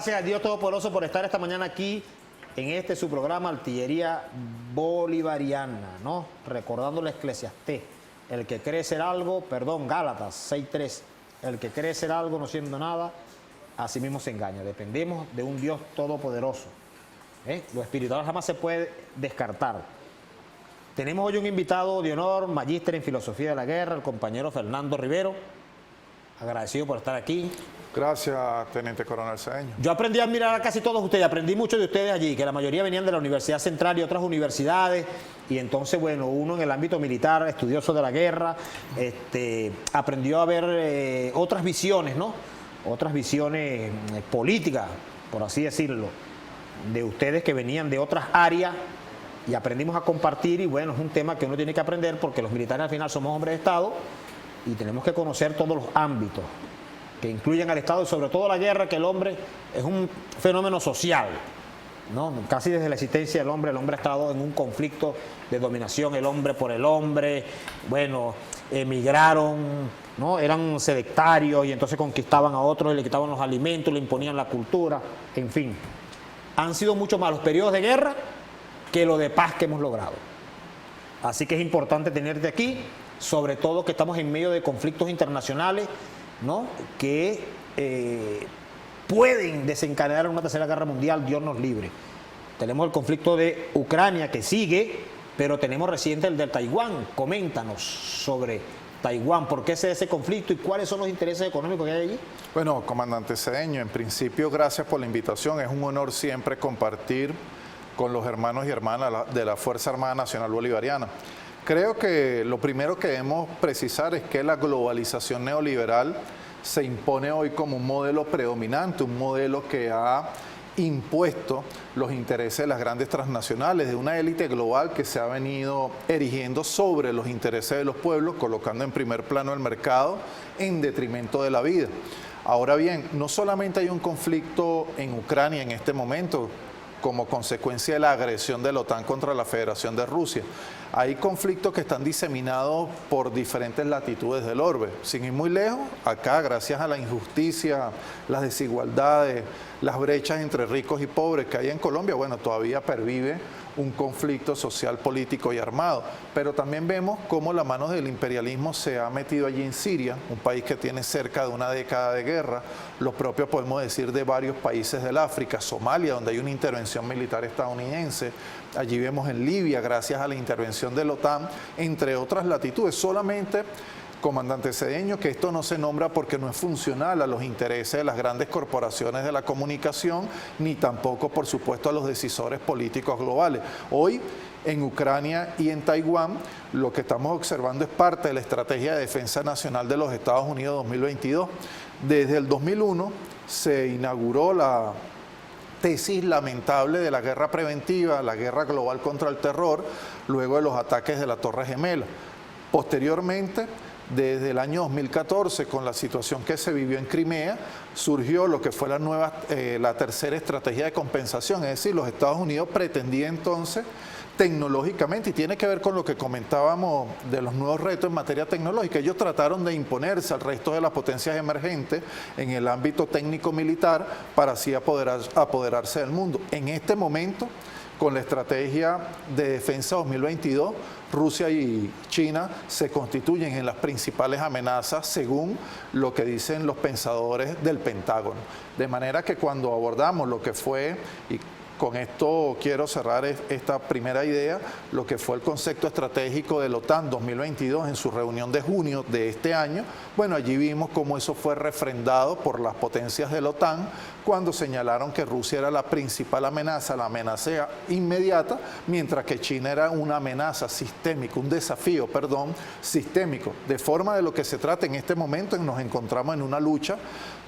gracias a Dios Todopoderoso por estar esta mañana aquí en este su programa Artillería Bolivariana, ¿no? Recordando la Eclesiastés. El que cree ser algo, perdón, Gálatas 6:3. El que cree ser algo no siendo nada, a sí mismo se engaña. Dependemos de un Dios todopoderoso. Lo espiritual jamás se puede descartar. Tenemos hoy un invitado de honor, magíster en filosofía de la guerra, el compañero Fernando Rivero. Agradecido por estar aquí. Gracias, Teniente Coronel Cedeño. Yo aprendí a admirar a casi todos ustedes, aprendí mucho de ustedes allí, que la mayoría venían de la Universidad Central y otras universidades, y entonces, bueno, uno en el ámbito militar, estudioso de la guerra, aprendió a ver otras visiones, ¿no? Otras visiones políticas, por así decirlo, de ustedes que venían de otras áreas, y aprendimos a compartir, y bueno, es un tema que uno tiene que aprender, porque los militares al final somos hombres de Estado, y tenemos que conocer todos los ámbitos que incluyen al Estado y sobre todo la guerra, que el hombre es un fenómeno social, ¿no? Casi desde la existencia del hombre, el hombre ha estado en un conflicto de dominación, el hombre por el hombre, bueno, emigraron, ¿no? Eran sedentarios y entonces conquistaban a otros y le quitaban los alimentos, le imponían la cultura, en fin. Han sido mucho más los periodos de guerra que lo de paz que hemos logrado. Así que es importante tenerte aquí, sobre todo que estamos en medio de conflictos internacionales, ¿no? Que pueden desencadenar una tercera guerra mundial, Dios nos libre. Tenemos el conflicto de Ucrania que sigue, pero tenemos reciente el de Taiwán. Coméntanos sobre Taiwán, ¿por qué se da ese conflicto y cuáles son los intereses económicos que hay allí? Bueno, comandante Cedeño, en principio gracias por la invitación. Es un honor siempre compartir con los hermanos y hermanas de la Fuerza Armada Nacional Bolivariana. Creo que lo primero que debemos precisar es que la globalización neoliberal se impone hoy como un modelo predominante, un modelo que ha impuesto los intereses de las grandes transnacionales, de una élite global que se ha venido erigiendo sobre los intereses de los pueblos, colocando en primer plano el mercado en detrimento de la vida. Ahora bien, no solamente hay un conflicto en Ucrania en este momento, como consecuencia de la agresión de la OTAN contra la Federación de Rusia. Hay conflictos que están diseminados por diferentes latitudes del orbe. Sin ir muy lejos, acá, gracias a la injusticia, las desigualdades, las brechas entre ricos y pobres que hay en Colombia, bueno, todavía pervive un conflicto social, político y armado. Pero también vemos cómo la mano del imperialismo se ha metido allí en Siria, un país que tiene cerca de una década de guerra, lo propio podemos decir de varios países del África, Somalia, donde hay una intervención militar estadounidense, allí vemos en Libia, gracias a la intervención de la OTAN, entre otras latitudes. Solamente, comandante Cedeño, que esto no se nombra porque no es funcional a los intereses de las grandes corporaciones de la comunicación, ni tampoco, por supuesto, a los decisores políticos globales. Hoy, en Ucrania y en Taiwán, lo que estamos observando es parte de la Estrategia de Defensa Nacional de los Estados Unidos 2022. Desde el 2001 se inauguró la tesis lamentable de la guerra preventiva, la guerra global contra el terror, luego de los ataques de la Torre Gemela. Posteriormente, desde el año 2014, con la situación que se vivió en Crimea, surgió lo que fue la tercera estrategia de compensación, es decir, los Estados Unidos pretendían entonces tecnológicamente, y tiene que ver con lo que comentábamos de los nuevos retos en materia tecnológica. Ellos trataron de imponerse al resto de las potencias emergentes en el ámbito técnico-militar para así apoderarse del mundo. En este momento, con la estrategia de defensa 2022, Rusia y China se constituyen en las principales amenazas según lo que dicen los pensadores del Pentágono. De manera que cuando abordamos lo que fue, y con esto quiero cerrar esta primera idea, lo que fue el concepto estratégico de la OTAN 2022 en su reunión de junio de este año, bueno, allí vimos cómo eso fue refrendado por las potencias de la OTAN cuando señalaron que Rusia era la principal amenaza, la amenaza inmediata, mientras que China era una amenaza sistémica, un desafío, perdón, sistémico. De forma de lo que se trata en este momento, nos encontramos en una lucha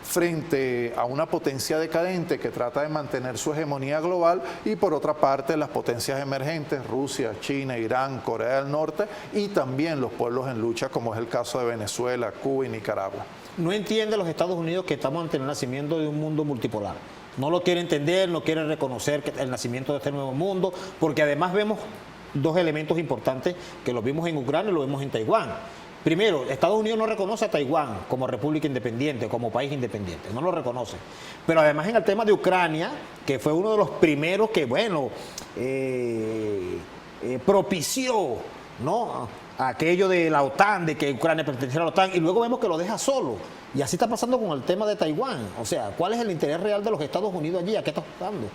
frente a una potencia decadente que trata de mantener su hegemonía global y por otra parte las potencias emergentes, Rusia, China, Irán, Corea del Norte y también los pueblos en lucha como es el caso de Venezuela, Cuba y Nicaragua. No entiende los Estados Unidos que estamos ante el nacimiento de un mundo multipolar. No lo quiere entender, no quiere reconocer el nacimiento de este nuevo mundo, porque además vemos dos elementos importantes que los vimos en Ucrania y lo vemos en Taiwán. Primero, Estados Unidos no reconoce a Taiwán como república independiente, como país independiente, no lo reconoce. Pero además en el tema de Ucrania, que fue uno de los primeros que, bueno, propició, ¿no?, aquello de la OTAN, de que Ucrania perteneciera a la OTAN, y luego vemos que lo deja solo. Y así está pasando con el tema de Taiwán. O sea, ¿cuál es el interés real de los Estados Unidos allí? ¿A qué está pasando?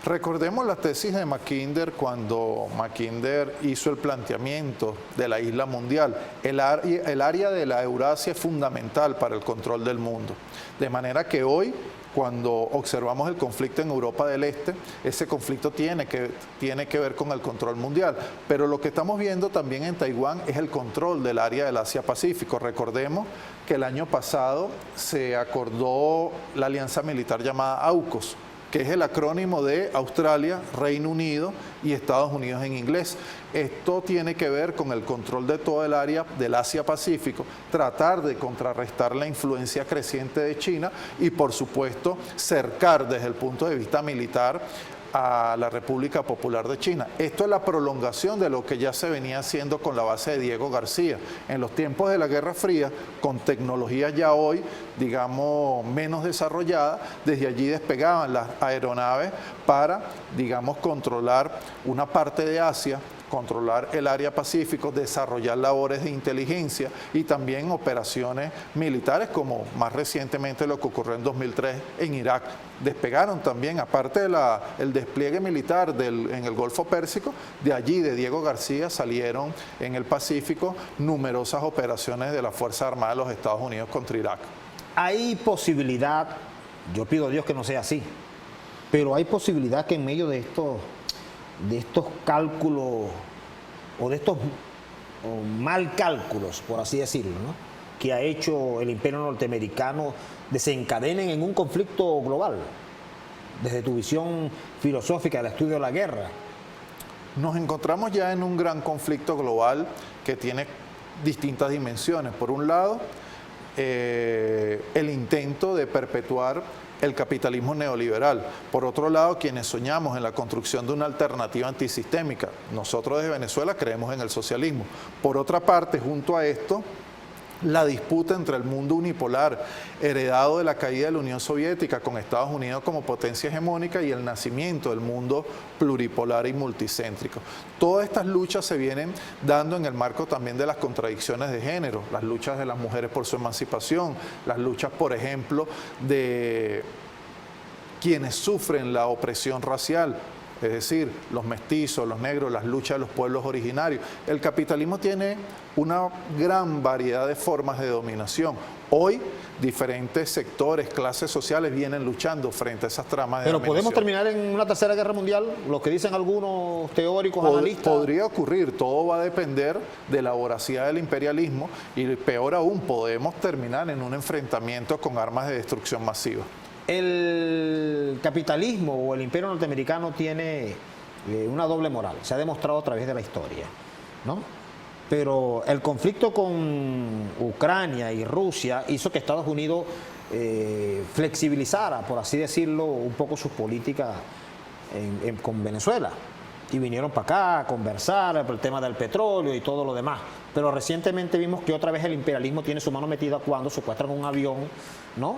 Recordemos la tesis de Mackinder cuando Mackinder hizo el planteamiento de la isla mundial. El área de la Eurasia es fundamental para el control del mundo. De manera que hoy, cuando observamos el conflicto en Europa del Este, ese conflicto tiene que ver con el control mundial. Pero lo que estamos viendo también en Taiwán es el control del área del Asia-Pacífico. Recordemos que el año pasado se acordó la alianza militar llamada AUKUS, que es el acrónimo de Australia, Reino Unido y Estados Unidos en inglés. Esto tiene que ver con el control de todo el área del Asia-Pacífico, tratar de contrarrestar la influencia creciente de China y, por supuesto, cercar desde el punto de vista militar a la República Popular de China. Esto es la prolongación de lo que ya se venía haciendo con la base de Diego García. En los tiempos de la Guerra Fría, con tecnología ya hoy, digamos, menos desarrollada, desde allí despegaban las aeronaves para, digamos, controlar una parte de Asia, controlar el área Pacífico, desarrollar labores de inteligencia y también operaciones militares, como más recientemente lo que ocurrió en 2003 en Irak. Despegaron también, aparte del despliegue militar en el Golfo Pérsico, de allí, de Diego García, salieron en el Pacífico numerosas operaciones de la Fuerza Armada de los Estados Unidos contra Irak. Hay posibilidad, yo pido a Dios que no sea así, pero hay posibilidad que en medio de estos cálculos o de estos mal cálculos, por así decirlo, ¿no?, que ha hecho el imperio norteamericano, desencadenen en un conflicto global, desde tu visión filosófica del estudio de la guerra. Nos encontramos ya en un gran conflicto global que tiene distintas dimensiones. Por un lado, el intento de perpetuar el capitalismo neoliberal. Por otro lado, quienes soñamos en la construcción de una alternativa antisistémica. Nosotros desde Venezuela creemos en el socialismo. Por otra parte, junto a esto, la disputa entre el mundo unipolar, heredado de la caída de la Unión Soviética con Estados Unidos como potencia hegemónica, y el nacimiento del mundo pluripolar y multicéntrico. Todas estas luchas se vienen dando en el marco también de las contradicciones de género, las luchas de las mujeres por su emancipación, las luchas, por ejemplo, de quienes sufren la opresión racial, es decir, los mestizos, los negros, las luchas de los pueblos originarios. El capitalismo tiene una gran variedad de formas de dominación. Hoy, diferentes sectores, clases sociales vienen luchando frente a esas tramas de dominación. Pero ¿podemos terminar en una tercera guerra mundial? Lo que dicen algunos teóricos, analistas. Podría ocurrir, todo va a depender de la voracidad del imperialismo y, peor aún, podemos terminar en un enfrentamiento con armas de destrucción masiva. El capitalismo o el imperio norteamericano tiene una doble moral, se ha demostrado a través de la historia, ¿no? Pero el conflicto con Ucrania y Rusia hizo que Estados Unidos flexibilizara, por así decirlo, un poco sus políticas con Venezuela. Y vinieron para acá a conversar por el tema del petróleo y todo lo demás. Pero recientemente vimos que otra vez el imperialismo tiene su mano metida cuando secuestran un avión, ¿no?,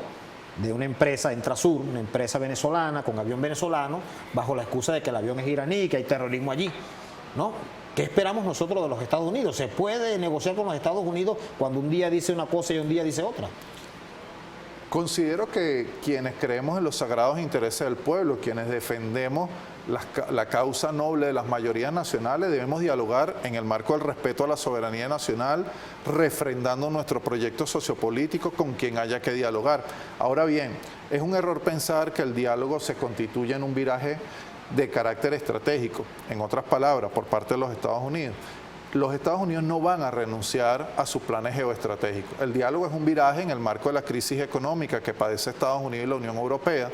de una empresa, Entrasur, una empresa venezolana, con avión venezolano, bajo la excusa de que el avión es iraní, que hay terrorismo allí, ¿no? ¿Qué esperamos nosotros de los Estados Unidos? ¿Se puede negociar con los Estados Unidos cuando un día dice una cosa y un día dice otra? Considero que quienes creemos en los sagrados intereses del pueblo, quienes defendemos la causa noble de las mayorías nacionales, debemos dialogar en el marco del respeto a la soberanía nacional, refrendando nuestro proyecto sociopolítico con quien haya que dialogar. Ahora bien, es un error pensar que el diálogo se constituye en un viraje de carácter estratégico, en otras palabras, por parte de los Estados Unidos. Los Estados Unidos no van a renunciar a sus planes geoestratégicos. El diálogo es un viraje en el marco de la crisis económica que padece Estados Unidos y la Unión Europea.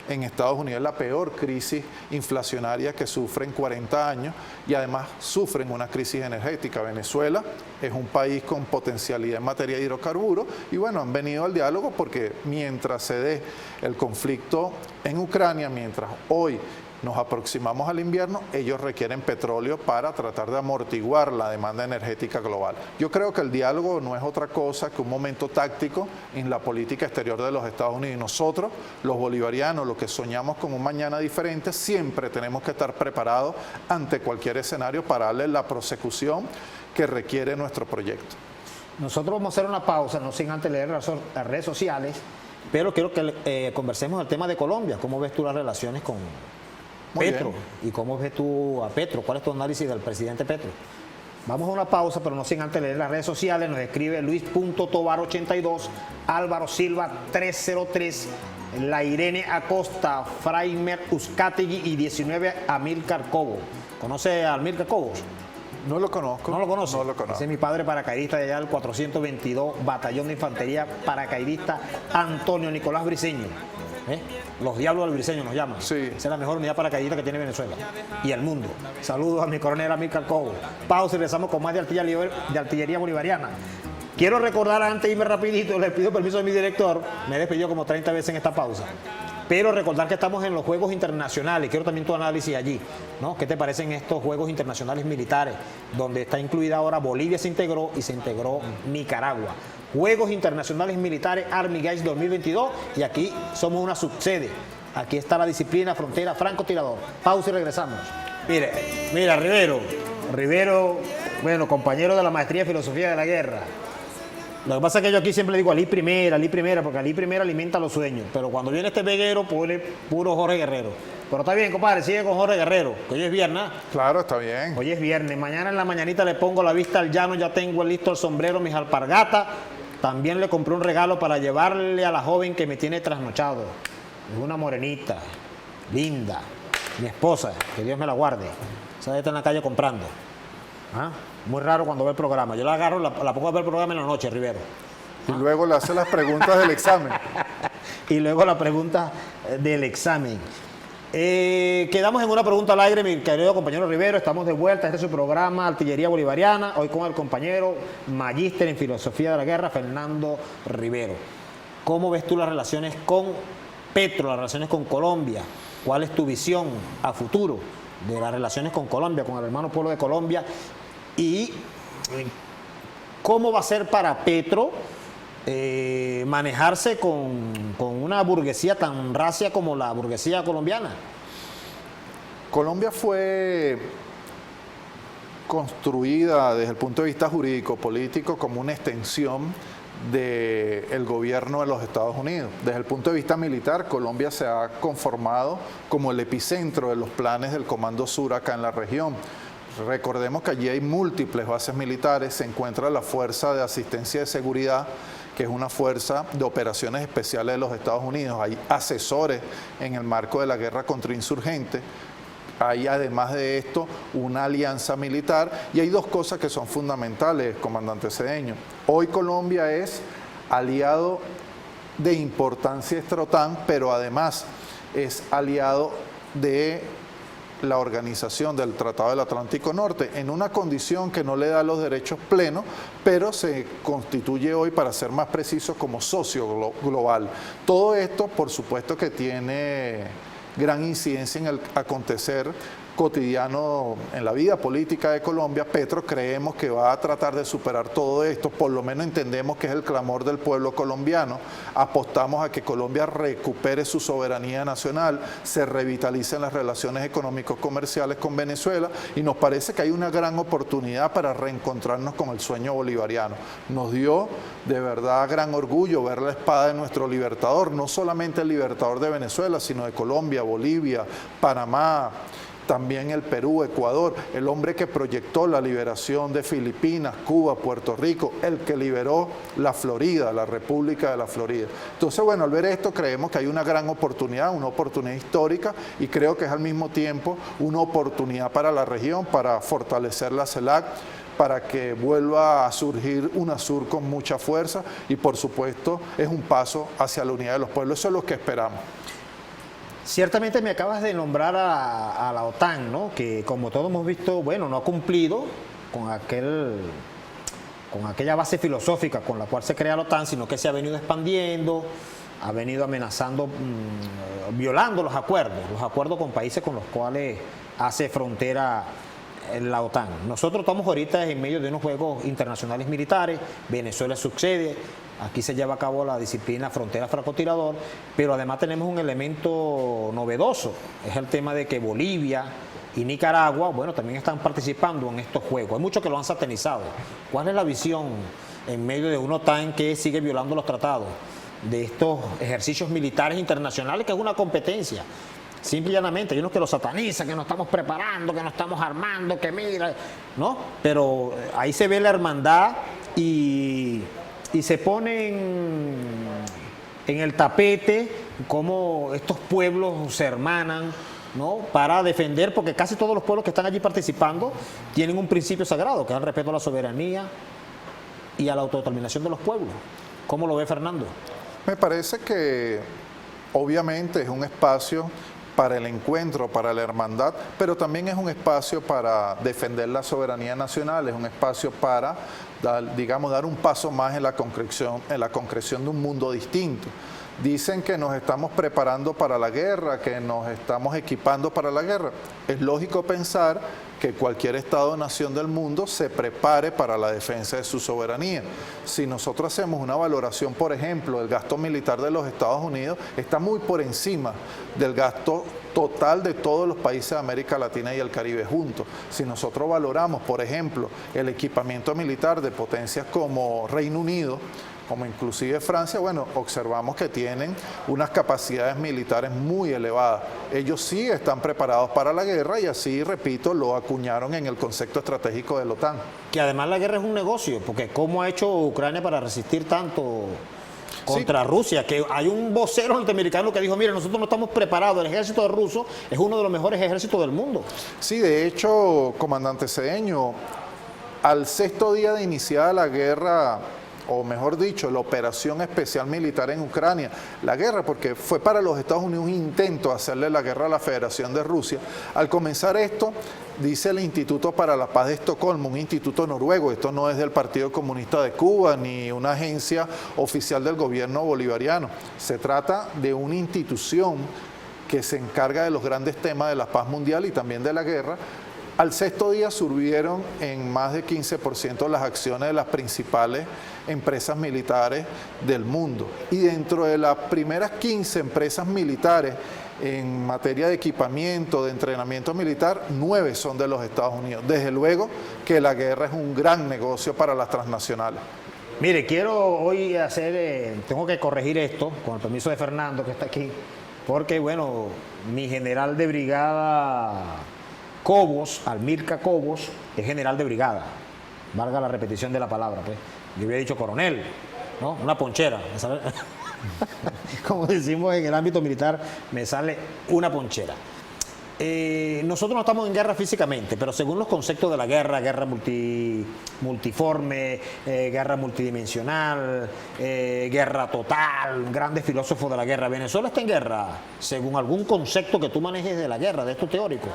En Estados Unidos es la peor crisis inflacionaria que sufre en 40 años y además sufren una crisis energética. Venezuela es un país con potencialidad en materia de hidrocarburos y bueno, han venido al diálogo porque mientras se dé el conflicto en Ucrania, mientras hoy nos aproximamos al invierno, ellos requieren petróleo para tratar de amortiguar la demanda energética global. Yo creo que el diálogo no es otra cosa que un momento táctico en la política exterior de los Estados Unidos. Y nosotros, los bolivarianos, los que soñamos con un mañana diferente, siempre tenemos que estar preparados ante cualquier escenario para darle la prosecución que requiere nuestro proyecto. Nosotros vamos a hacer una pausa, no sin antes leer las redes sociales, pero quiero que conversemos el tema de Colombia. ¿Cómo ves tú las relaciones con Petro? ¿Y cómo ves tú a Petro? ¿Cuál es tu análisis del presidente Petro? Vamos a una pausa, pero no sin antes leer las redes sociales. Nos escribe Luis.tobar82, Álvaro Silva 303, La Irene Acosta, Fraimer Uzcategui y 19 Amílcar Cobo. ¿Conoce a Amílcar Cobo? No lo conozco. ¿No lo conoce? No lo conozco. Ese es mi padre paracaidista de allá del 422 Batallón de Infantería Paracaidista Antonio Nicolás Briceño. Los Diablos del Briceño nos llaman. Sí. Esa es la mejor unidad paracaidista que tiene Venezuela y el mundo. Saludos a mi coronel Amílcar Cobo. Pausa y regresamos con más de artillería bolivariana. Quiero recordar antes de irme rapidito, les pido permiso a mi director, me he despedido como 30 veces en esta pausa. Pero recordar que estamos en los Juegos Internacionales, quiero también tu análisis allí, ¿no? ¿Qué te parecen estos Juegos Internacionales Militares? Donde está incluida ahora Bolivia se integró y se integró Nicaragua. Juegos Internacionales Militares Army Games 2022 y aquí somos una subsede. Aquí está la disciplina frontera francotirador. Pausa y regresamos. Mira, Rivero, bueno, compañero de la maestría de Filosofía de la Guerra. Lo que pasa es que yo aquí siempre digo Ali Primera, porque Ali Primera alimenta los sueños. Pero cuando viene este veguero, pone puro Jorge Guerrero. Pero está bien, compadre, sigue con Jorge Guerrero, que hoy es viernes. Claro, está bien. Hoy es viernes. Mañana en la mañanita le pongo la vista al llano, ya tengo listo el sombrero, mis alpargatas. También le compré un regalo para llevarle a la joven que me tiene trasnochado. Es una morenita, linda, mi esposa, que Dios me la guarde. Esa está en la calle comprando. ¿Ah? Muy raro cuando ve el programa. Yo la agarro, la pongo a ver el programa en la noche, Rivero. Y luego le hace las preguntas del examen. Y luego la pregunta del examen. Quedamos en una pregunta al aire, mi querido compañero Rivero. Estamos de vuelta. Este es su programa Artillería Bolivariana. Hoy con el compañero magíster en Filosofía de la Guerra, Fernando Rivero. ¿Cómo ves tú las relaciones con Petro, las relaciones con Colombia? ¿Cuál es tu visión a futuro de las relaciones con Colombia, con el hermano pueblo de Colombia? Y ¿cómo va a ser para Petro manejarse con una burguesía tan racia como la burguesía colombiana? Colombia fue construida desde el punto de vista jurídico-político como una extensión del gobierno de los Estados Unidos. Desde el punto de vista militar, Colombia se ha conformado como el epicentro de los planes del Comando Sur acá en la región. Recordemos que allí hay múltiples bases militares, se encuentra la Fuerza de Asistencia de Seguridad, que es una fuerza de operaciones especiales de los Estados Unidos. Hay asesores en el marco de la guerra contra insurgentes. Hay además de esto una alianza militar y hay dos cosas que son fundamentales, comandante Cedeño. Hoy Colombia es aliado de importancia extra-OTAN, pero además es aliado de la organización del Tratado del Atlántico Norte, en una condición que no le da los derechos plenos, pero se constituye hoy, para ser más preciso, como socio global. Todo esto, por supuesto, que tiene gran incidencia en el acontecer cotidiano en la vida política de Colombia. Petro creemos que va a tratar de superar todo esto, por lo menos entendemos que es el clamor del pueblo colombiano, apostamos a que Colombia recupere su soberanía nacional, se revitalicen las relaciones económico-comerciales con Venezuela y nos parece que hay una gran oportunidad para reencontrarnos con el sueño bolivariano. Nos dio de verdad gran orgullo ver la espada de nuestro libertador, no solamente el libertador de Venezuela, sino de Colombia, Bolivia, Panamá, también el Perú, Ecuador, el hombre que proyectó la liberación de Filipinas, Cuba, Puerto Rico, el que liberó la Florida, la República de la Florida. Entonces, bueno, al ver esto creemos que hay una gran oportunidad, una oportunidad histórica y creo que es al mismo tiempo una oportunidad para la región, para fortalecer la CELAC, para que vuelva a surgir UNASUR con mucha fuerza y por supuesto es un paso hacia la unidad de los pueblos, eso es lo que esperamos. Ciertamente me acabas de nombrar a la OTAN, ¿no? Que como todos hemos visto, bueno, no ha cumplido con aquella base filosófica con la cual se crea la OTAN, sino que se ha venido expandiendo, ha venido amenazando, violando los acuerdos con países con los cuales hace frontera la OTAN. Nosotros estamos ahorita en medio de unos juegos internacionales militares, Venezuela sucede, aquí se lleva a cabo la disciplina frontera francotirador, pero además tenemos un elemento novedoso, es el tema de que Bolivia y Nicaragua, bueno, también están participando en estos juegos. Hay muchos que lo han satanizado. ¿Cuál es la visión en medio de una OTAN que sigue violando los tratados, de estos ejercicios militares internacionales, que es una competencia? Simple y llanamente, hay unos que lo satanizan, que nos estamos preparando, que nos estamos armando, que mira, ¿no? Pero ahí se ve la hermandad y se ponen en el tapete cómo estos pueblos se hermanan, ¿no? Para defender, porque casi todos los pueblos que están allí participando tienen un principio sagrado, que es el respeto a la soberanía y a la autodeterminación de los pueblos. ¿Cómo lo ve Fernando? Me parece que obviamente es un espacio para el encuentro, para la hermandad, pero también es un espacio para defender la soberanía nacional, es un espacio para, dar un paso más en la concreción de un mundo distinto. Dicen que nos estamos preparando para la guerra, que nos estamos equipando para la guerra. Es lógico pensar que cualquier Estado o nación del mundo se prepare para la defensa de su soberanía. Si nosotros hacemos una valoración, por ejemplo, del gasto militar de los Estados Unidos, está muy por encima del gasto total de todos los países de América Latina y el Caribe juntos. Si nosotros valoramos, por ejemplo, el equipamiento militar de potencias como Reino Unido, como inclusive Francia, bueno, observamos que tienen unas capacidades militares muy elevadas. Ellos sí están preparados para la guerra y así, repito, lo acuñaron en el concepto estratégico de la OTAN. Que además la guerra es un negocio, porque ¿cómo ha hecho Ucrania para resistir tanto contra Rusia? Que hay un vocero norteamericano que dijo, mire, nosotros no estamos preparados, el ejército ruso es uno de los mejores ejércitos del mundo. Sí, de hecho, comandante Cedeño, al 6º día de iniciada la guerra, o mejor dicho, la operación especial militar en Ucrania, la guerra, porque fue para los Estados Unidos un intento de hacerle la guerra a la Federación de Rusia. Al comenzar esto, dice el Instituto para la Paz de Estocolmo, un instituto noruego, esto no es del Partido Comunista de Cuba ni una agencia oficial del gobierno bolivariano, se trata de una institución que se encarga de los grandes temas de la paz mundial y también de la guerra. Al 6º día subieron en más de 15% las acciones de las principales empresas militares del mundo. Y dentro de las primeras 15 empresas militares en materia de equipamiento, de entrenamiento militar, 9 son de los Estados Unidos. Desde luego que la guerra es un gran negocio para las transnacionales. Mire, quiero hoy tengo que corregir esto, con el permiso de Fernando, que está aquí, porque, bueno, mi general de brigada Cobos, Almirca Cobos, es general de brigada, valga la repetición de la palabra, pues. Yo había dicho coronel, ¿no? Una ponchera, ¿sabes? Como decimos en el ámbito militar, me sale una ponchera. Nosotros no estamos en guerra físicamente, pero según los conceptos de la guerra, guerra multiforme, guerra multidimensional, guerra total, grandes filósofos de la guerra, ¿Venezuela está en guerra según algún concepto que tú manejes de la guerra, de esto teórico?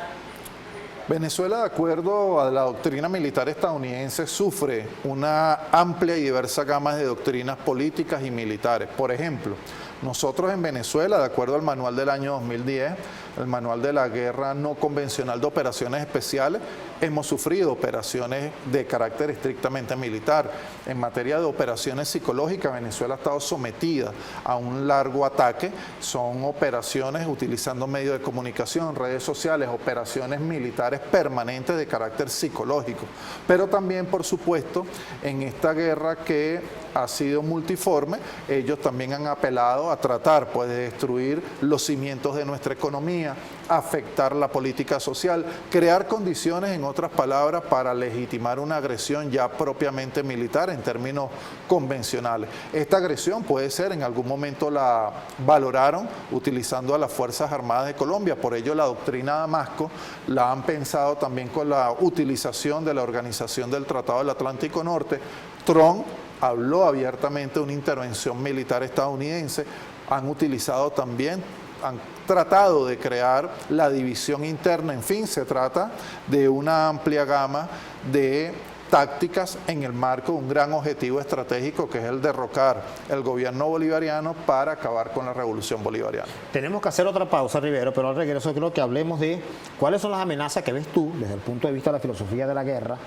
Venezuela, de acuerdo a la doctrina militar estadounidense, sufre una amplia y diversa gama de doctrinas políticas y militares. Por ejemplo, nosotros en Venezuela, de acuerdo al manual del año 2010, el manual de la guerra no convencional de operaciones especiales, hemos sufrido operaciones de carácter estrictamente militar. En materia de operaciones psicológicas, Venezuela ha estado sometida a un largo ataque. Son operaciones utilizando medios de comunicación, redes sociales, operaciones militares permanentes de carácter psicológico. Pero también, por supuesto, en esta guerra que ha sido multiforme, ellos también han apelado a tratar, pues, de destruir los cimientos de nuestra economía, afectar la política social, crear condiciones, en otras palabras, para legitimar una agresión ya propiamente militar en términos convencionales. Esta agresión puede ser, en algún momento la valoraron utilizando a las Fuerzas Armadas de Colombia, por ello la doctrina Damasco la han pensado también con la utilización de la Organización del Tratado del Atlántico Norte. Trump habló abiertamente de una intervención militar estadounidense, han utilizado también, han tratado de crear la división interna, en fin, se trata de una amplia gama de tácticas en el marco de un gran objetivo estratégico que es el derrocar el gobierno bolivariano para acabar con la revolución bolivariana. Tenemos que hacer otra pausa, Rivero, pero al regreso creo que hablemos de cuáles son las amenazas que ves tú desde el punto de vista de la filosofía de la guerra,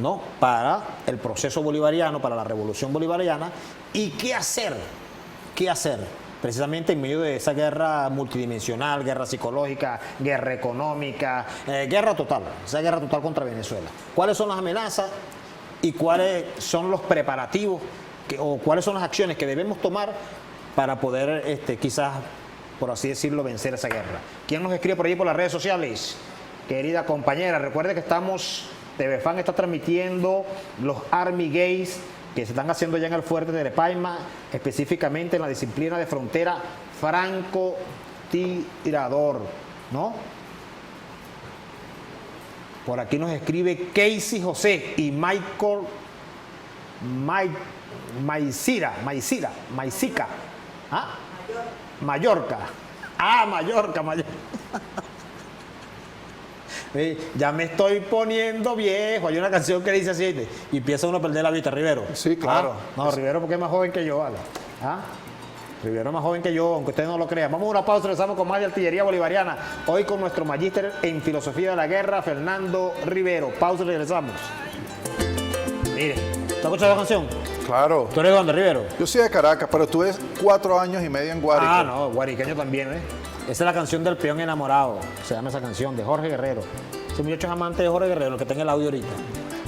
¿no?, para el proceso bolivariano, para la revolución bolivariana, y qué hacer precisamente en medio de esa guerra multidimensional, guerra psicológica, guerra económica, guerra total, esa guerra total contra Venezuela. ¿Cuáles son las amenazas y cuáles son los preparativos o cuáles son las acciones que debemos tomar para poder quizás, por así decirlo, vencer esa guerra? ¿Quién nos escribe por ahí por las redes sociales? Querida compañera, recuerde que TV Fan está transmitiendo los Army Games que se están haciendo ya en el fuerte de Lepaima, específicamente en la disciplina de frontera francotirador, ¿no? Por aquí nos escribe Casey José y Michael Maicica, ¿ah? Mallorca. Ah, Mallorca. Ya me estoy poniendo viejo. Hay una canción que dice así y empieza uno a perder la vista, Rivero. Sí, claro. No, Rivero porque es más joven que yo, ¿vale? ¿Ah? Rivero es más joven que yo, aunque ustedes no lo crean. Vamos a una pausa, regresamos con más de Artillería Bolivariana. Hoy con nuestro magíster en Filosofía de la Guerra, Fernando Rivero. Pausa y regresamos. Mire, ¿te has escuchado la canción? Claro. ¿Tú eres de dónde, Rivero? Yo soy de Caracas, pero tuve 4 años y medio en Guárico. Ah, no, guariqueño también, ¿eh? Esa es la canción del peón enamorado, se llama esa canción, de Jorge Guerrero. Ese muchacho es amante de Jorge Guerrero, el que está en el audio ahorita.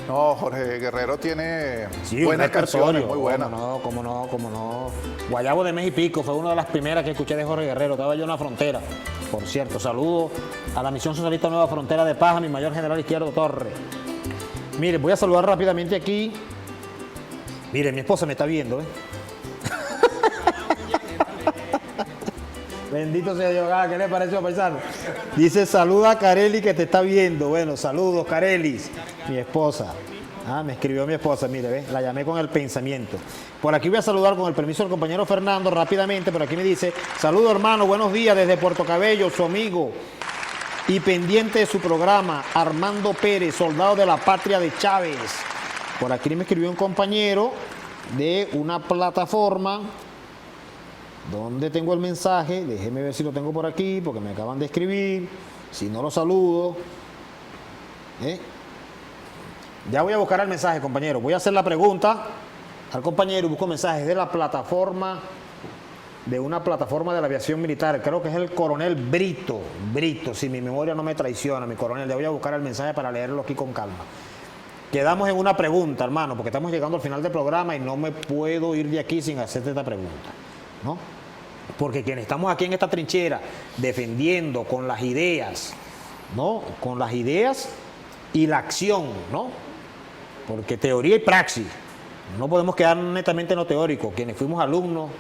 No, Jorge Guerrero tiene buenas canciones, muy buenas. Cómo no. Guayabo de Mes y Pico fue una de las primeras que escuché de Jorge Guerrero. Estaba yo en la frontera. Por cierto, saludo a la Misión Socialista Nueva Frontera de Paz, a mi mayor general Izquierdo Torres. Mire, voy a saludar rápidamente aquí. Mire, mi esposa me está viendo, ¿eh? Bendito sea Dios. ¿Qué le pareció, paisano? Dice, saluda a Careli que te está viendo. Bueno, saludos, Carelis, mi esposa. Me escribió mi esposa, mire, ¿ves? La llamé con el pensamiento. Por aquí voy a saludar con el permiso del compañero Fernando rápidamente, pero aquí me dice, saludo hermano, buenos días desde Puerto Cabello, su amigo y pendiente de su programa, Armando Pérez, soldado de la patria de Chávez. Por aquí me escribió un compañero de una plataforma. ¿Dónde tengo el mensaje? Déjeme ver si lo tengo por aquí, porque me acaban de escribir. Si no, lo saludo. Ya voy a buscar el mensaje, compañero. Voy a hacer la pregunta al compañero y busco mensajes de la plataforma, de una plataforma de la aviación militar. Creo que es el coronel Brito, si mi memoria no me traiciona, mi coronel. Le voy a buscar el mensaje para leerlo aquí con calma. Quedamos en una pregunta, hermano, porque estamos llegando al final del programa y no me puedo ir de aquí sin hacerte esta pregunta, ¿no? Porque quienes estamos aquí en esta trinchera defendiendo con las ideas, ¿no? Con las ideas y la acción, ¿no? Porque teoría y praxis. No podemos quedar netamente en lo teórico. Quienes fuimos alumnos,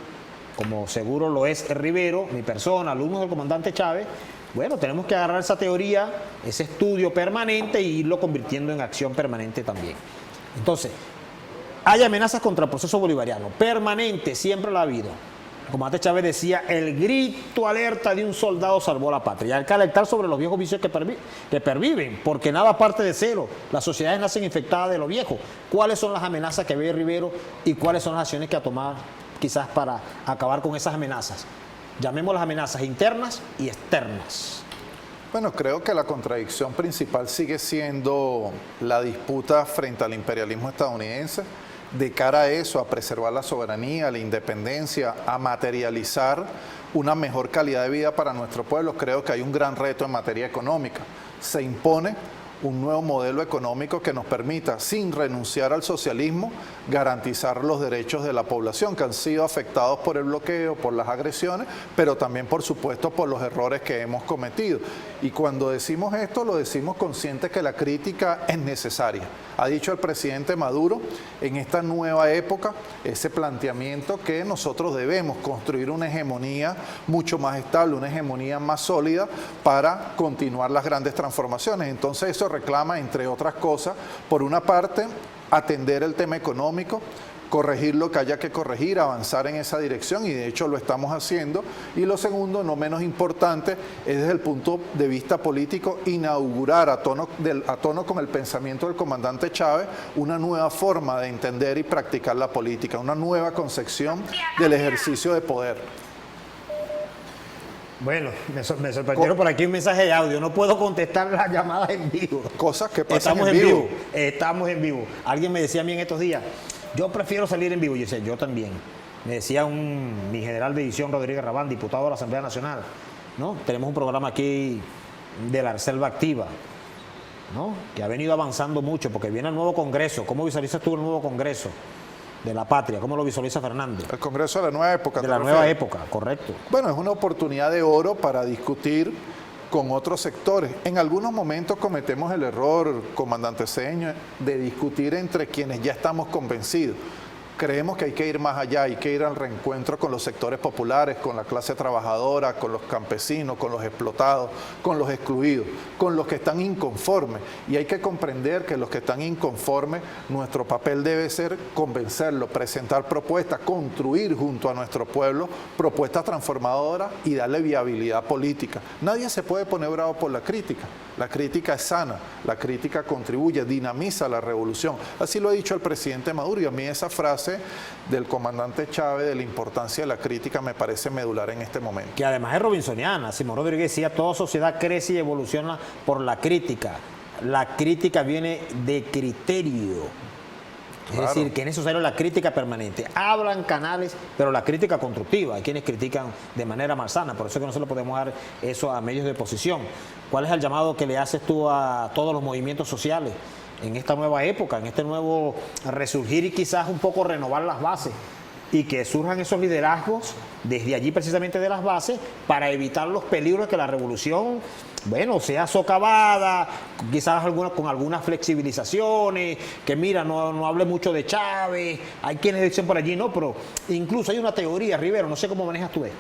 como seguro lo es Rivero, mi persona, alumnos del comandante Chávez, bueno, tenemos que agarrar esa teoría, ese estudio permanente e irlo convirtiendo en acción permanente también. Entonces, hay amenazas contra el proceso bolivariano. Permanente, siempre lo ha habido. Como antes Chávez decía, el grito alerta de un soldado salvó la patria. Hay que alertar sobre los viejos vicios que perviven, porque nada parte de cero. Las sociedades nacen infectadas de lo viejo. ¿Cuáles son las amenazas que ve Rivero y cuáles son las acciones que ha tomado quizás para acabar con esas amenazas? Llamémoslas amenazas internas y externas. Bueno, creo que la contradicción principal sigue siendo la disputa frente al imperialismo estadounidense. De cara a eso, a preservar la soberanía, la independencia, a materializar una mejor calidad de vida para nuestro pueblo, creo que hay un gran reto en materia económica. Se impone un nuevo modelo económico que nos permita, sin renunciar al socialismo, garantizar los derechos de la población que han sido afectados por el bloqueo, por las agresiones, pero también, por supuesto, por los errores que hemos cometido. Y cuando decimos esto, lo decimos conscientes que la crítica es necesaria. Ha dicho el presidente Maduro en esta nueva época ese planteamiento que nosotros debemos construir una hegemonía mucho más estable, una hegemonía más sólida para continuar las grandes transformaciones. Entonces eso reclama, entre otras cosas, por una parte, atender el tema económico, corregir lo que haya que corregir, avanzar en esa dirección, y de hecho lo estamos haciendo. Y lo segundo, no menos importante, es desde el punto de vista político inaugurar a tono con el pensamiento del comandante Chávez una nueva forma de entender y practicar la política, una nueva concepción del ejercicio de poder. Bueno, me sorprendieron por aquí un mensaje de audio. No puedo contestar las llamadas en vivo. Cosas que pasan Estamos en vivo. Estamos en vivo. Alguien me decía a mí en estos días, yo prefiero salir en vivo. Yo decía, yo también. Me decía mi general de división, Rodríguez Rabán, diputado de la Asamblea Nacional, ¿no? Tenemos un programa aquí de la Selva Activa, ¿no? Que ha venido avanzando mucho porque viene el nuevo Congreso. ¿Cómo visualizas tú el nuevo Congreso de la patria? ¿Cómo lo visualiza Fernando? El Congreso de la nueva época. De la nueva época, correcto. Bueno, es una oportunidad de oro para discutir con otros sectores. En algunos momentos cometemos el error, comandante Cedeño, de discutir entre quienes ya estamos convencidos. Creemos que hay que ir más allá, hay que ir al reencuentro con los sectores populares, con la clase trabajadora, con los campesinos, con los explotados, con los excluidos, con los que están inconformes. Y hay que comprender que los que están inconformes, nuestro papel debe ser convencerlos, presentar propuestas, construir junto a nuestro pueblo propuestas transformadoras y darle viabilidad política. Nadie se puede poner bravo por la crítica. La crítica es sana, la crítica contribuye, dinamiza la revolución. Así lo ha dicho el presidente Maduro, y a mí esa frase del comandante Chávez de la importancia de la crítica me parece medular en este momento. Que además es robinsoniana. Simón Rodríguez decía, toda sociedad crece y evoluciona por la crítica. La crítica viene de criterio. Es decir, que es necesario la crítica permanente. Hablan canales, pero la crítica constructiva. Hay quienes critican de manera malsana, por eso es que no se le podemos dar eso a medios de oposición. ¿Cuál es el llamado que le haces tú a todos los movimientos sociales en esta nueva época, en este nuevo resurgir y quizás un poco renovar las bases? Y que surjan esos liderazgos desde allí, precisamente de las bases, para evitar los peligros de que la revolución, bueno, sea socavada, quizás con algunas flexibilizaciones, que mira, no hable mucho de Chávez. Hay quienes dicen por allí, no, pero incluso hay una teoría, Rivero, no sé cómo manejas tú esto,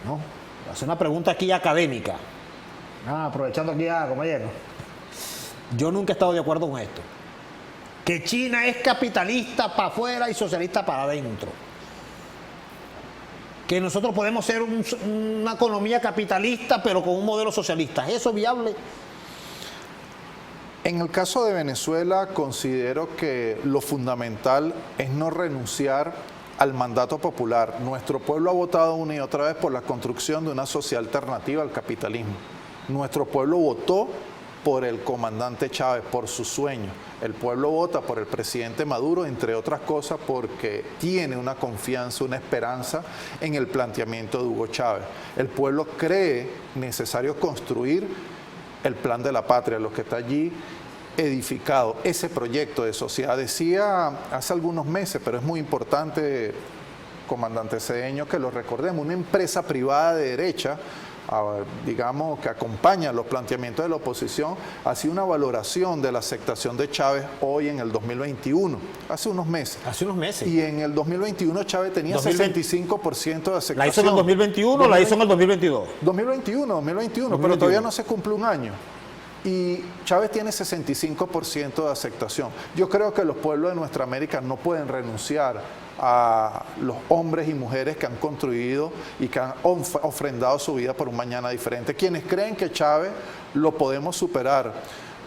¿no? Hacer una pregunta aquí académica, aprovechando aquí a compañero. Yo nunca he estado de acuerdo con esto. Que China es capitalista para afuera y socialista para adentro. Que nosotros podemos ser una economía capitalista pero con un modelo socialista. ¿Es eso viable? En el caso de Venezuela, considero que lo fundamental es no renunciar al mandato popular. Nuestro pueblo ha votado una y otra vez por la construcción de una sociedad alternativa al capitalismo. Nuestro pueblo votó por el comandante Chávez, por su sueño. El pueblo vota por el presidente Maduro, entre otras cosas, porque tiene una confianza, una esperanza en el planteamiento de Hugo Chávez. El pueblo cree necesario construir el plan de la patria, lo que está allí edificado, ese proyecto de sociedad. Decía hace algunos meses, pero es muy importante, comandante Cedeño, que lo recordemos, una empresa privada de derecha, digamos, que acompaña los planteamientos de la oposición, ha sido una valoración de la aceptación de Chávez hoy en el 2021, hace unos meses. Hace unos meses. Y en el 2021 Chávez tenía 65% de aceptación. ¿La hizo en el 2021 o la hizo en el 2022? 2021, pero todavía no se cumple un año. Y Chávez tiene 65% de aceptación. Yo creo que los pueblos de nuestra América no pueden renunciar a los hombres y mujeres que han construido y que han ofrendado su vida por un mañana diferente. Quienes creen que Chávez lo podemos superar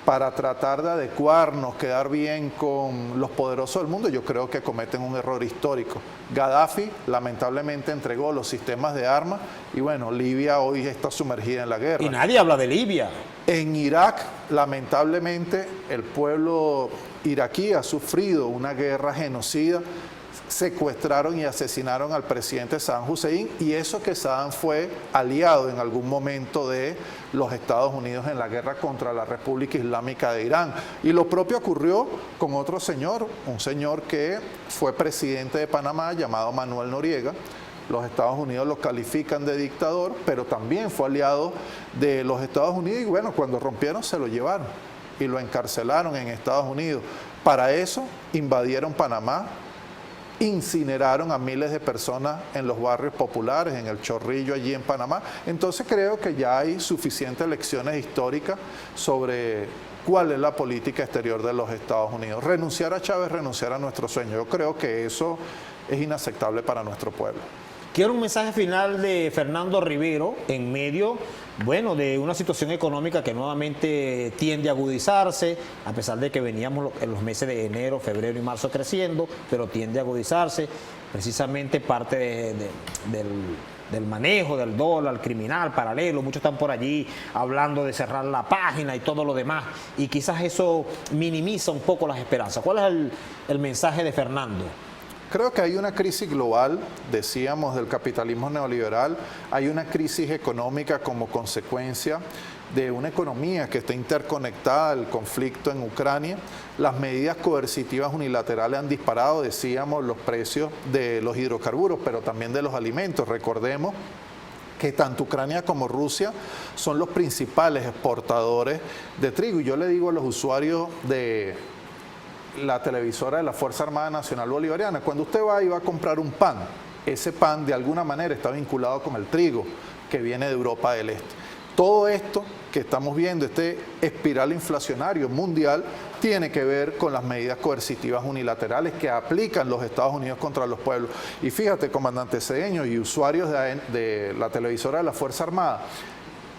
para tratar de adecuarnos, quedar bien con los poderosos del mundo, yo creo que cometen un error histórico. Gaddafi lamentablemente entregó los sistemas de armas y bueno, Libia hoy está sumergida en la guerra. Y nadie habla de Libia. En Irak, lamentablemente, el pueblo iraquí ha sufrido una guerra genocida. Secuestraron y asesinaron al presidente Saddam Hussein, y eso que Saddam fue aliado en algún momento de los Estados Unidos en la guerra contra la República Islámica de Irán. Y lo propio ocurrió con otro señor, un señor que fue presidente de Panamá llamado Manuel Noriega. Los Estados Unidos lo califican de dictador, pero también fue aliado de los Estados Unidos, y bueno, cuando rompieron se lo llevaron y lo encarcelaron en Estados Unidos. Para eso invadieron Panamá incineraron a miles de personas en los barrios populares, en el Chorrillo, allí en Panamá. Entonces creo que ya hay suficientes lecciones históricas sobre cuál es la política exterior de los Estados Unidos. Renunciar a Chávez, renunciar a nuestro sueño. Yo creo que eso es inaceptable para nuestro pueblo. Quiero un mensaje final de Fernando Rivero en medio, bueno, de una situación económica que nuevamente tiende a agudizarse, a pesar de que veníamos en los meses de enero, febrero y marzo creciendo, pero tiende a agudizarse, precisamente parte del manejo del dólar criminal paralelo. Muchos están por allí hablando de cerrar la página y todo lo demás, y quizás eso minimiza un poco las esperanzas. ¿Cuál es el mensaje de Fernando? Creo que hay una crisis global, decíamos, del capitalismo neoliberal. Hay una crisis económica como consecuencia de una economía que está interconectada al conflicto en Ucrania. Las medidas coercitivas unilaterales han disparado, decíamos, los precios de los hidrocarburos, pero también de los alimentos. Recordemos que tanto Ucrania como Rusia son los principales exportadores de trigo. Y yo le digo a los usuarios de la televisora de la Fuerza Armada Nacional Bolivariana, cuando usted va y va a comprar un pan, ese pan de alguna manera está vinculado con el trigo que viene de Europa del Este. Todo esto que estamos viendo, este espiral inflacionario mundial, tiene que ver con las medidas coercitivas unilaterales que aplican los Estados Unidos contra los pueblos. Y fíjate, comandante Cedeño y usuarios de la televisora de la Fuerza Armada,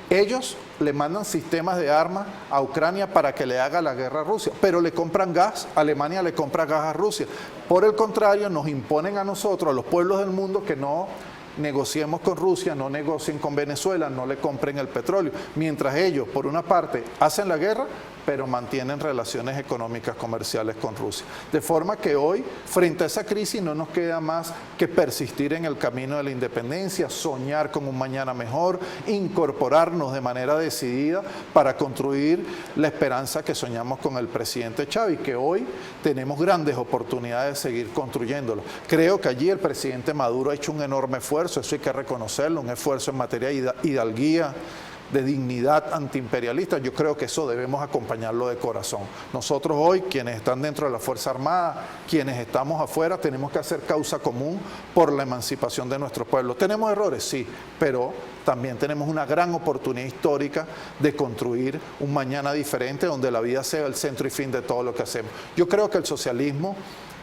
ellos le mandan sistemas de armas a Ucrania para que le haga la guerra a Rusia, pero le compran gas, Alemania le compra gas a Rusia. Por el contrario, nos imponen a nosotros, a los pueblos del mundo, que no negociemos con Rusia, no negocien con Venezuela, no le compren el petróleo, mientras ellos, por una parte, hacen la guerra, pero mantienen relaciones económicas comerciales con Rusia. De forma que hoy, frente a esa crisis, no nos queda más que persistir en el camino de la independencia, soñar con un mañana mejor, incorporarnos de manera decidida para construir la esperanza que soñamos con el presidente Chávez, y que hoy tenemos grandes oportunidades de seguir construyéndolo. Creo que allí el presidente Maduro ha hecho un enorme esfuerzo, eso hay que reconocerlo, un esfuerzo en materia de hidalguía, de dignidad antiimperialista. Yo creo que eso debemos acompañarlo de corazón. Nosotros hoy, quienes están dentro de la Fuerza Armada, quienes estamos afuera, tenemos que hacer causa común por la emancipación de nuestro pueblo. ¿Tenemos errores? Sí, pero también tenemos una gran oportunidad histórica de construir un mañana diferente donde la vida sea el centro y fin de todo lo que hacemos. Yo creo que el socialismo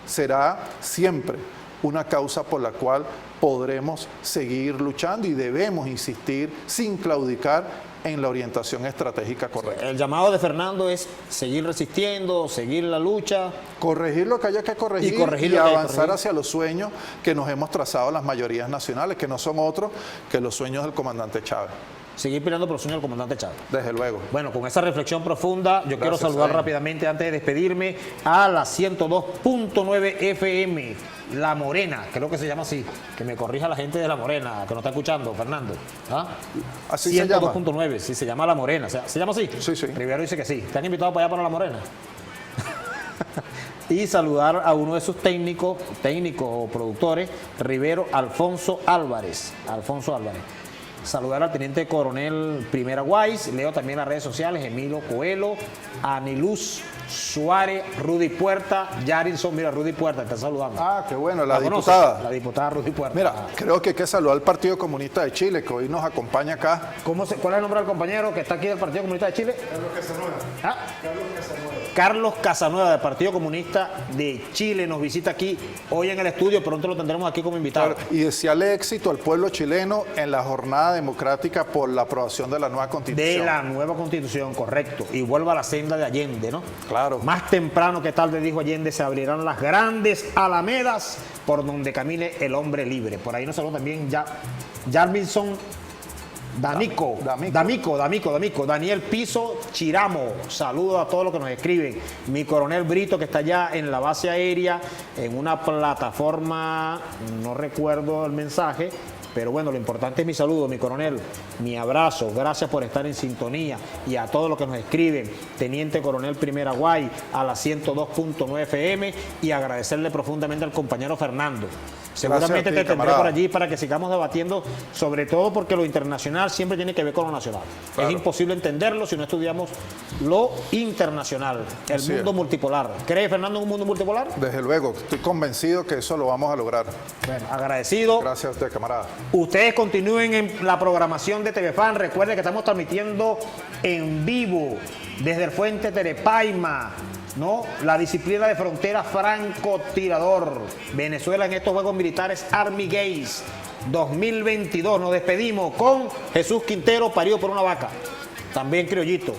será siempre una causa por la cual podremos seguir luchando y debemos insistir sin claudicar en la orientación estratégica correcta. El llamado de Fernando es seguir resistiendo, seguir la lucha. Corregir lo que haya que corregir y avanzar hacia los sueños que nos hemos trazado las mayorías nacionales, que no son otros que los sueños del comandante Chávez. Seguir peleando por los sueños del comandante Chávez. Desde luego. Bueno, con esa reflexión profunda, yo quiero saludar rápidamente, antes de despedirme, a la 102.9 FM, La Morena, creo que se llama así, que me corrija la gente de La Morena, que no está escuchando, Fernando. ¿Ah? Así 102.9, sí, se llama La Morena, ¿se llama así? Sí, sí. Rivero dice que sí. ¿Te han invitado para allá, para La Morena? Y saludar a uno de sus técnicos o productores, Rivero Alfonso Álvarez. Saludar al teniente coronel Primera Guais, leo también las redes sociales, Emilio Coelho, Aniluz Suárez, Rudy Puerta, Yarinson, mira, Rudy Puerta, está saludando. Ah, qué bueno, la diputada. La diputada Rudy Puerta. Mira, creo que hay que saludar al Partido Comunista de Chile, que hoy nos acompaña acá. ¿Cuál es el nombre del compañero que está aquí del Partido Comunista de Chile? Carlos Casanueva. ¿Ah? Carlos Casanueva, del Partido Comunista de Chile, nos visita aquí hoy en el estudio, pronto lo tendremos aquí como invitado. Claro, y desearle éxito al pueblo chileno en la jornada democrática por la aprobación de la nueva Constitución. De la nueva Constitución, correcto. Y vuelva a la senda de Allende, ¿no? Claro. Más temprano que tarde, dijo Allende, se abrirán las grandes alamedas por donde camine el hombre libre. Por ahí nos saludó también Jarvinson D'Amico, Daniel Piso Chiramo, saludos a todos los que nos escriben. Mi coronel Brito, que está allá en la base aérea, en una plataforma, no recuerdo el mensaje, Pero bueno, lo importante es mi saludo, mi coronel, mi abrazo, gracias por estar en sintonía y a todos los que nos escriben, Teniente Coronel Primera Guay, a la 102.9 FM y agradecerle profundamente al compañero Fernando. Seguramente te tendré por allí para que sigamos debatiendo, sobre todo porque lo internacional siempre tiene que ver con lo nacional. Claro. Es imposible entenderlo si no estudiamos lo internacional, el mundo multipolar. ¿Cree, Fernando, en un mundo multipolar? Desde luego, estoy convencido que eso lo vamos a lograr. Bueno, agradecido. Gracias a usted, camarada. Ustedes continúen en la programación de TVFAN. Recuerden que estamos transmitiendo en vivo desde el Fuente Terepaima, ¿no? La disciplina de frontera francotirador. Venezuela en estos Juegos Militares Army Games 2022. Nos despedimos con Jesús Quintero, parido por una vaca. También criollito.